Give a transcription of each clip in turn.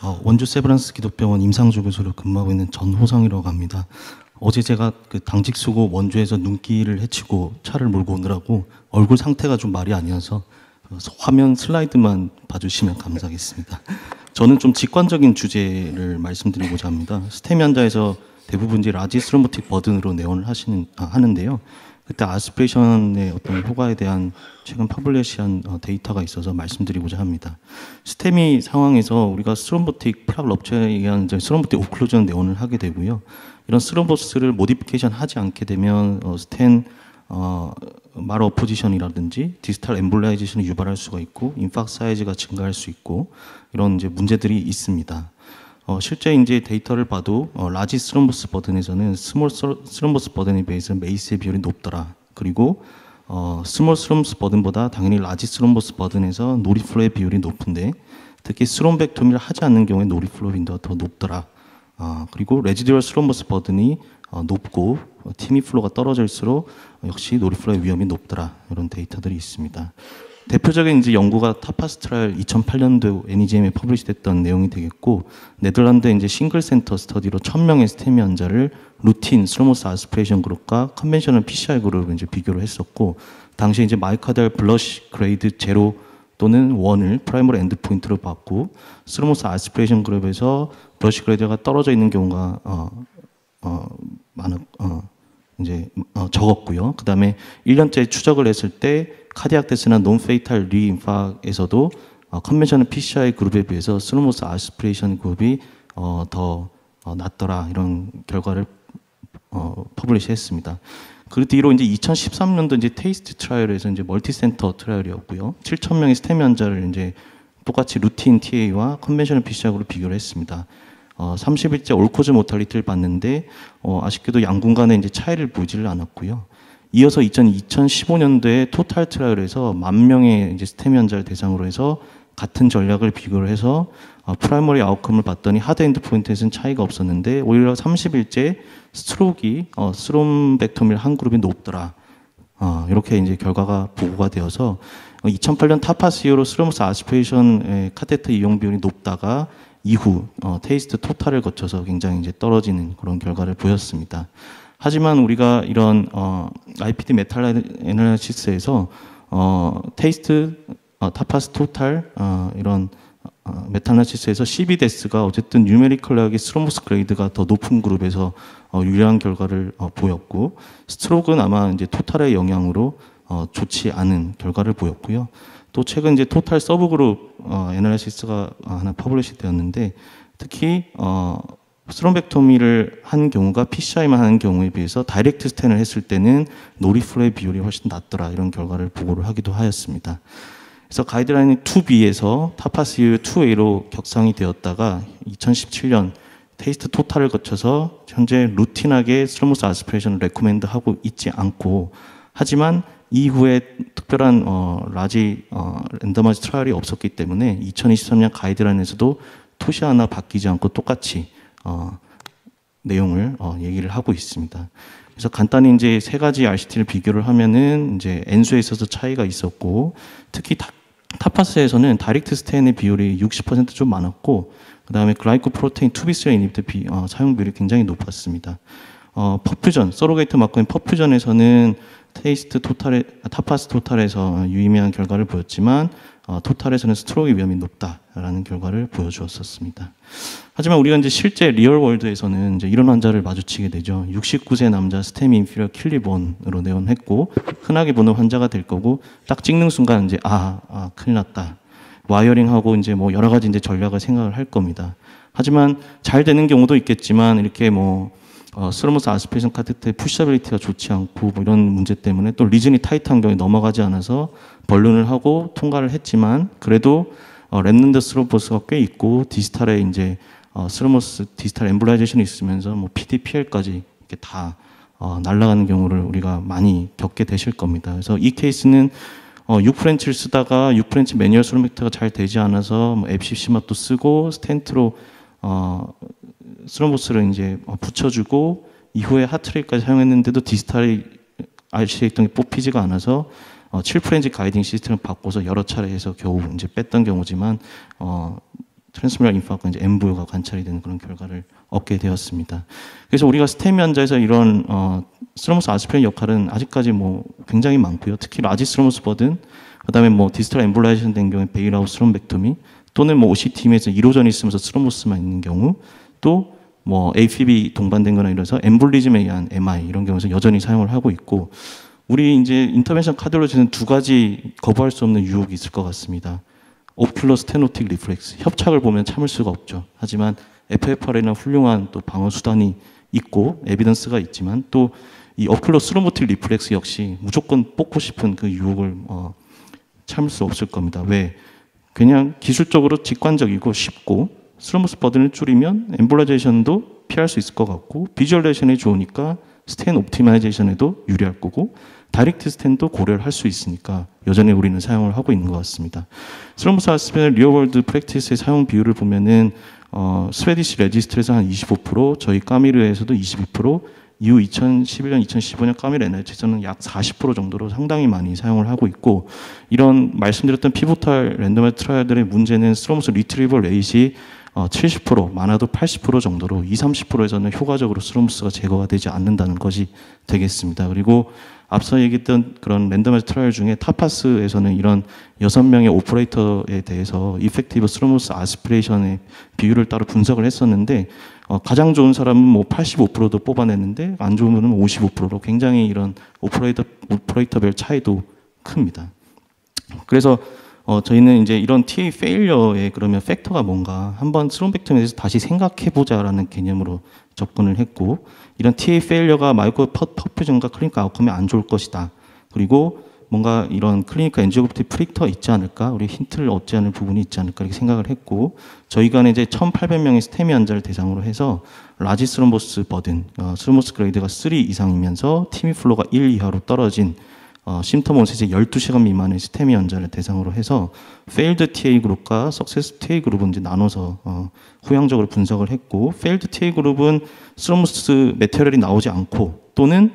원주 세브란스 기독병원 임상조 교수로 근무하고 있는 전호성이라고 합니다. 어제 제가 그 당직 쓰고 원주에서 눈길을 헤치고 차를 몰고 오느라고 얼굴 상태가 좀 말이 아니어서 화면 슬라이드만 봐주시면 감사하겠습니다. 저는 좀 직관적인 주제를 말씀드리고자 합니다. 스테미 환자에서 대부분 이제 라지 스롬보틱 버든으로 내원을 하는데요. 그때 아스피레이션의 어떤 효과에 대한 최근 퍼블리시한 데이터가 있어서 말씀드리고자 합니다. 스테미 상황에서 우리가 스롬보틱 플락 럽처에 의한 스롬보틱 오클루전 내원을 하게 되고요. 이런 스롬보스를 모디피케이션 하지 않게 되면 스텐 말 어포지션이라든지 디스탈 엠볼라이제이션을 유발할 수가 있고 인팍 사이즈가 증가할 수 있고 이런 이제 문제들이 있습니다. 실제 이제 데이터를 봐도 라지 스롬보스 버든에서는 스몰 스롬보스 버든에 비해서 메이스의 비율이 높더라. 그리고 스몰 스롬보스 버든보다 당연히 라지 스롬보스 버든에서 노리플로의 비율이 높은데 특히 스롬벡토미를 하지 않는 경우에 노리플로 빈도가 더 높더라. 그리고 레지듀얼 스롬보스 버든이 높고 티미 플로가 떨어질수록 역시 노리플로의 위험이 높더라. 이런 데이터들이 있습니다. 대표적인 이제 연구가 타파스 트라이얼 2008년도 NEJM에 퍼블리시됐던 내용이 되겠고, 네덜란드 이제 싱글 센터 스터디로 1000명의 스테미 환자를 루틴 스로모스 아스피레이션 그룹과 컨벤셔널 PCR 그룹을 이제 비교를 했었고, 당시 이제 마이카달 블러시 그레이드 0 또는 1을 프라이머리 엔드 포인트로 봤고, 스로모스 아스피레이션 그룹에서 블러시 그레이드가 떨어져 있는 경우가 적었고요. 그 다음에 1년째 추적을 했을 때 카디악 데스나 논페이탈 리인팍에서도 컨벤셔널 PCI 그룹에 비해서 스로모스 아스피레이션 그룹이 더 낫더라. 이런 결과를 퍼블리시했습니다. 그 뒤로 이제 2013년도 이제 테이스트 트라이얼에서 이제 멀티센터 트라이얼이었고요. 7,000명의 스테미 환자를 이제 똑같이 루틴 TA와 컨벤셔널 PCI로 비교를 했습니다. 30일째 올코즈 모탈리티를 봤는데 아쉽게도 양군 간에 이제 차이를 보이지를 않았고요. 이어서 2015년도에 토탈 트라이얼에서 10,000명의 이제 스테미 환자를 대상으로 해서 같은 전략을 비교를 해서 프라이머리 아웃컴을 봤더니 하드 엔드 포인트에서는 차이가 없었는데 오히려 30일째 스트로크이 스롬벡토미를 한 그룹이 높더라. 이렇게 이제 결과가 보고가 되어서 2008년 타파스 이후로 스로모스 아스피레이션 카테터 이용 비율이 높다가 이후 테이스트 토탈을 거쳐서 굉장히 이제 떨어지는 그런 결과를 보였습니다. 하지만 우리가 이런 IPD 메탈 애널리시스에서 테이스트 타파스 토탈 이런 메탈 애널리시스에서 CB데스가 어쨌든 뉴메리컬하게 스로모스 그레이드가 더 높은 그룹에서 유리한 결과를 보였고, 스트로크는 아마 이제 토탈의 영향으로 좋지 않은 결과를 보였고요. 또 최근 이제 토탈 서브그룹 애널리시스가 하나 퍼블리시 되었는데, 특히 스롬벡토미를 한 경우가 PCI만 하는 경우에 비해서 다이렉트 스탠을 했을 때는 노리플로의 비율이 훨씬 낮더라. 이런 결과를 보고를 하기도 하였습니다. 그래서 가이드라인 2B에서 타파스 이후 2A로 격상이 되었다가 2017년 테이스트 토탈을 거쳐서 현재 루틴하게 스로모스 아스피레이션을 레코멘드 하고 있지 않고, 하지만 이후에 특별한 라지 랜더마이즈 트라이얼이 없었기 때문에 2023년 가이드라인에서도 토시 하나 바뀌지 않고 똑같이 내용을 얘기를 하고 있습니다. 그래서 간단히 이제 세 가지 RCT를 비교를 하면은 이제 N수에 있어서 차이가 있었고, 특히 타파스에서는 다이렉트 스테인의 비율이 60% 좀 많았고, 그 다음에 글라이코 프로테인 2B3 이니비터 사용 비율이 굉장히 높았습니다. 퍼퓨전, 서로게이트 마커인 퍼퓨전에서는 테이스트 토탈에, 타파스 토탈에서 유의미한 결과를 보였지만, 토탈에서는 스트로크 위험이 높다라는 결과를 보여주었었습니다. 하지만 우리가 이제 실제 리얼 월드에서는 이제 이런 환자를 마주치게 되죠. 69세 남자 스테미 인피리어 킬리본으로 내원했고, 흔하게 보는 환자가 될 거고, 딱 찍는 순간 이제 큰일 났다. 와이어링하고 이제 뭐 여러 가지 이제 전략을 생각을 할 겁니다. 하지만 잘 되는 경우도 있겠지만 이렇게 스로모스 아스피레이션 카테터의 푸셔빌리티가 좋지 않고 이런 문제 때문에 또 리즌이 타이트한 경우에 넘어가지 않아서 벌룬을 하고 통과를 했지만, 그래도 랩넌드 스로보스가 꽤 있고 디스탈에 이제 스로모스 디스탈 엠볼라이제이션이 있으면서 PDPL까지 이렇게 다 날아가는 경우를 우리가 많이 겪게 되실 겁니다. 그래서 이 케이스는 6프렌치를 쓰다가 6프렌치 매뉴얼 스로맥터가 잘 되지 않아서 앱시시마도 쓰고 스텐트로 스로모스를 이제 붙여주고 이후에 하트레이까지 사용했는데도 디스탈이 RCA 등이 뽑히지가 않아서 7프렌치 가이딩 시스템을 바꿔서 여러 차례 해서 겨우 이제 뺐던 경우지만 트랜스미럴 인파크가 이제 N부가 관찰이 되는 그런 결과를 얻게 되었습니다. 그래서 우리가 스테미 환자에서 이런 스트로모스 아스피린 역할은 아직까지 뭐 굉장히 많고요. 특히 라지 스트로모스 버든, 그다음에 뭐 디스탈 엠볼라이제이션 된 경우에 베일아웃 스트롬벡토미, 또는 뭐 OCT임에서 1호전이 있으면서 스트로모스만 있는 경우, 또 뭐 AFib 동반된 거나 이래서 엠볼리즘에 의한 MI 이런 경우에서 여전히 사용을 하고 있고, 우리 이제 인터벤션 카디올로지는 두 가지 거부할 수 없는 유혹이 있을 것 같습니다. 오큘러 스테노틱 리플렉스, 협착을 보면 참을 수가 없죠. 하지만 FFR이나 훌륭한 또 방어 수단이 있고 에비던스가 있지만, 또 이 오큘러 스로모틱 리플렉스 역시 무조건 뽑고 싶은 그 유혹을 참을 수 없을 겁니다. 왜? 그냥 기술적으로 직관적이고 쉽고, 스로모스 버든을 줄이면 엠볼라이제이션도 피할 수 있을 것 같고, 비주얼레이션이 좋으니까 스텐 옵티마이제이션에도 유리할 거고, 다이렉트 스텐도 고려를 할 수 있으니까 여전히 우리는 사용을 하고 있는 것 같습니다. 스로모스 아스피린의 리얼월드 프랙티스의 사용 비율을 보면은 스웨디시 레지스트에서 한 25%, 저희 까미르에서도 22%, 이후 2011년, 2015년 까미르 NIH에서는 약 40% 정도로 상당히 많이 사용을 하고 있고, 이런 말씀드렸던 피보탈 랜덤화이즈 트라이얼들의 문제는 스트로모스 리트리버 레이시 70%, 많아도 80% 정도로 20, 30%에서는 효과적으로 스트로모스가 제거가 되지 않는다는 것이 되겠습니다. 그리고 앞서 얘기했던 그런 랜덤화이즈 트라이얼 중에 타파스에서는 이런 6명의 오퍼레이터에 대해서 이펙티브 스트로모스 아스피레이션의 비율을 따로 분석을 했었는데, 가장 좋은 사람은 뭐 85%도 뽑아냈는데 안 좋은 분은 55%로 굉장히 이런 오퍼레이터별 차이도 큽니다. 그래서 저희는 이제 이런 TA 페일러의 그러면 팩터가 뭔가 한번 스롬벡tom에 대해서 다시 생각해보자라는 개념으로 접근을 했고, 이런 TA 페일러가 마이크로 퍼퓨전과 클리니컬 아웃컴에 안 좋을 것이다. 그리고 뭔가 이런 클리니컬 엔지오그래피 프릭터 있지 않을까, 우리 힌트를 얻지 않을 부분이 있지 않을까 이렇게 생각을 했고, 저희가 이제 1,800명의 스테미 환자를 대상으로 해서 라지 스로모스 버든, 스로모스 그레이드가 3 이상이면서 티미플로가 1 이하로 떨어진 심텀 온셋이 12시간 미만의 스테미 환자를 대상으로 해서 failed TA 그룹과 success TA 그룹은 이제 나눠서 후향적으로 분석을 했고, failed TA 그룹은 스로모스 메테리얼이 나오지 않고, 또는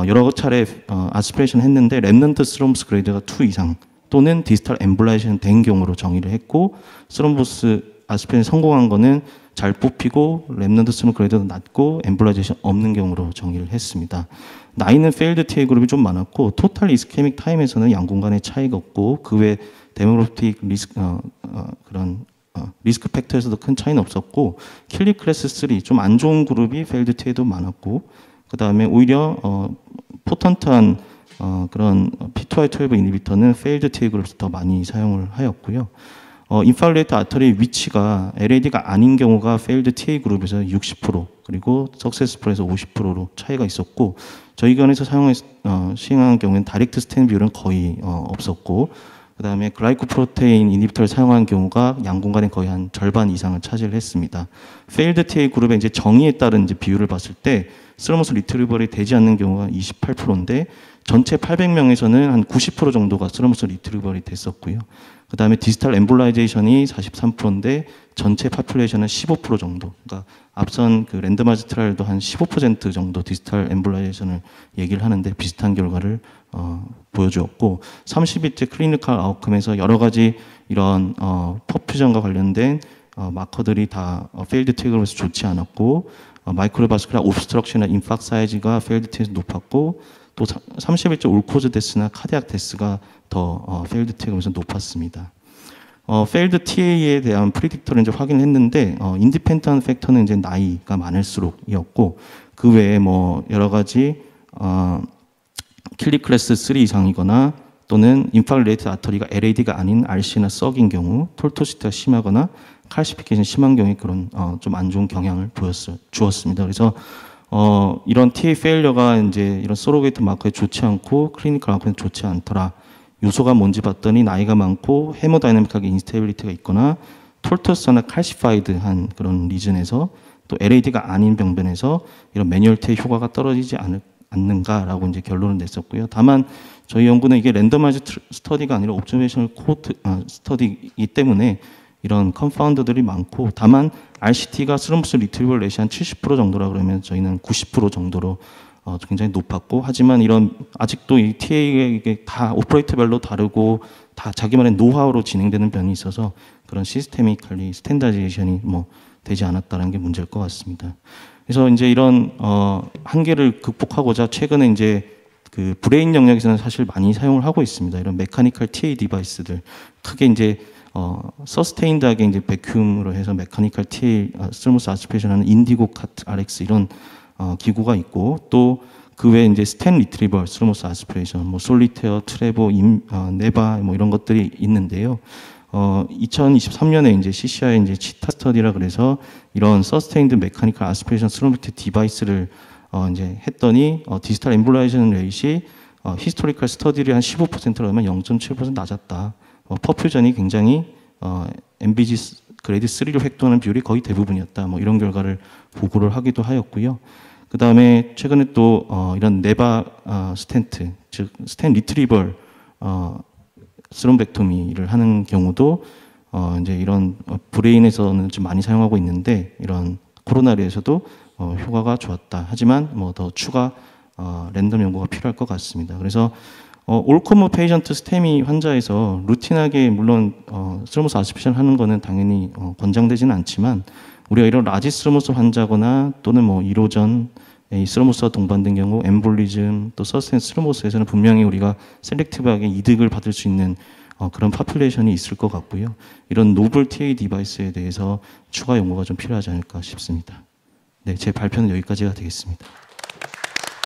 여러 차례 아스피레이션 했는데 렘넌트 스로모스 그레이드가 2 이상, 또는 디스탈 엠볼라이제이션 된 경우로 정의를 했고, 스로모스 아스피레이션 성공한 거는 잘 뽑히고 렘넌트 스로모스 그레이드도 낮고 엠볼라이제이션 없는 경우로 정의를 했습니다. 나이는 페일드 TA 그룹이 좀 많았고, 토탈 이스케믹 타임에서는 양군 간의 차이가 없고, 그 외 데모그래픽 리스크 팩터에서도 큰 차이는 없었고, 킬리 클래스 3 좀 안 좋은 그룹이 페일드 TA도 많았고, 그 다음에 오히려 포턴트한 그런 P2Y12 이니비터는 페일드 TA 그룹에서 더 많이 사용을 하였고요. 인팔레이트 아터리 위치가 LAD가 아닌 경우가 페일드 TA 그룹에서 60%, 그리고 석세스풀에서 50%로 차이가 있었고, 저희 견에서 시행한 경우에는 다이렉트 스텐 비율은 거의 없었고, 그 다음에 글라이코프로테인 이니비터를 사용한 경우가 양군간에 거의 한 절반 이상을 차지를 했습니다. 페일드 TA 그룹의 이제 정의에 따른 이제 비율을 봤을 때 스트로모스 리트리버리 되지 않는 경우가 28%인데, 전체 800명에서는 한 90% 정도가 스트로모스 리트리버리 됐었고요. 그 다음에 디스탈 엠볼라이제이션이 43%인데 전체 파퓰레이션은 15% 정도. 그러니까 앞선 그 랜덤화이즈 트라이얼도 한 15% 정도 디스탈 엠볼라이제이션을 얘기를 하는데 비슷한 결과를 보여주었고, 30일째 클리니컬 아웃컴에서 여러 가지 이런 퍼퓨전과 관련된 마커들이 다 페일드 TA에서 좋지 않았고, 마이크로바스큘라 옵스트럭션이나 인팍 사이즈가 페일드 TA에서 높았고, 또 30일째 올코즈 데스나 카디악 데스가 더 페일드 TA에서 높았습니다. 페일드 TA에 대한 프리딕터를 이제 확인을 했는데, 인디펜던트 팩터는 이제 나이가 많을수록이었고, 그 외에 뭐 여러 가지 킬리 클래스 3 이상이거나, 또는 인farct 아터리가 LAD가 아닌 RC나 썩인 경우, 톨토시티가 심하거나 칼시피케이션 심한 경우에 그런 좀 안 좋은 경향을 주었습니다. 그래서 이런 TA 페일러가 이제 이런 서로게이트 마커에 좋지 않고 클리니컬 아웃컴에 좋지 않더라. 요소가 뭔지 봤더니 나이가 많고 헤모다이내믹하게 인스테빌리티가 있거나, 톨토스나 칼시파이드한 그런 리즌에서, 또 LAD가 아닌 병변에서 이런 매뉴얼 TA 효과가 떨어지지 않는가라고 이제 결론을 냈었고요. 다만 저희 연구는 이게 랜덤화이즈 스터디가 아니라 옵저베이셔널 코호트 스터디이기 때문에 이런 컨파운드들이 많고, 다만 RCT가 스트로모스 리트리버 레이시 한 70% 정도라 그러면 저희는 90% 정도로 굉장히 높았고, 하지만 이런 아직도 이 TA가 이게 다 오퍼레이터별로 다르고 다 자기만의 노하우로 진행되는 면이 있어서 그런 시스테미컬리 스탠다이제이션이 뭐 되지 않았다는 게 문제일 것 같습니다. 그래서 이제 이런 한계를 극복하고자 최근에 이제 그 브레인 영역에서는 사실 많이 사용을 하고 있습니다. 이런 메카니컬 TA 디바이스들, 크게 이제 서스테인드하게 이제 백큐음으로 해서 메카니컬 TA 스무스 아스피레이션 하는 인디고 카트 RX 이런 기구가 있고, 또 그 외에 이제 스텐 리트리버 스무스 아스피레이션, 뭐 솔리테어, 트레보, 네바 뭐 이런 것들이 있는데요. 2023년에 이제 CCI 이제 치타 스터디라 그래서 이런 서스테인드 메카니컬 아스피레이션 스루미트 디바이스를 이제 했더니 디지털 엠볼라이제이션 레이시 히스토리컬 스터디를 한 15%로 하면 0.7% 낮았다. 퍼퓨전이 굉장히 MBG 그레이드 3로 획도하는 비율이 거의 대부분이었다. 뭐 이런 결과를 보고를 하기도 하였고요. 그 다음에 최근에 또 이런 네바 스텐트, 즉 스텐 리트리벌 스롬벡토미를 하는 경우도 이제 이런 브레인에서는 좀 많이 사용하고 있는데, 이런 코로나리에서도 효과가 좋았다. 하지만 뭐 더 추가 랜덤 연구가 필요할 것 같습니다. 그래서 올코모 페이션트 스테미 환자에서 루틴하게 물론 스로모스 아스피레이션 하는 거는 당연히 권장되지는 않지만, 우리가 이런 라지 스로모스 환자거나 또는 뭐 1호전 스로모스와 동반된 경우 엠볼리즘 또 서스텐 스로모스에서는 분명히 우리가 셀렉티브하게 이득을 받을 수 있는 그런 파퓰레이션이 있을 것 같고요. 이런 노블 TA 디바이스에 대해서 추가 연구가 좀 필요하지 않을까 싶습니다. 네, 제 발표는 여기까지가 되겠습니다.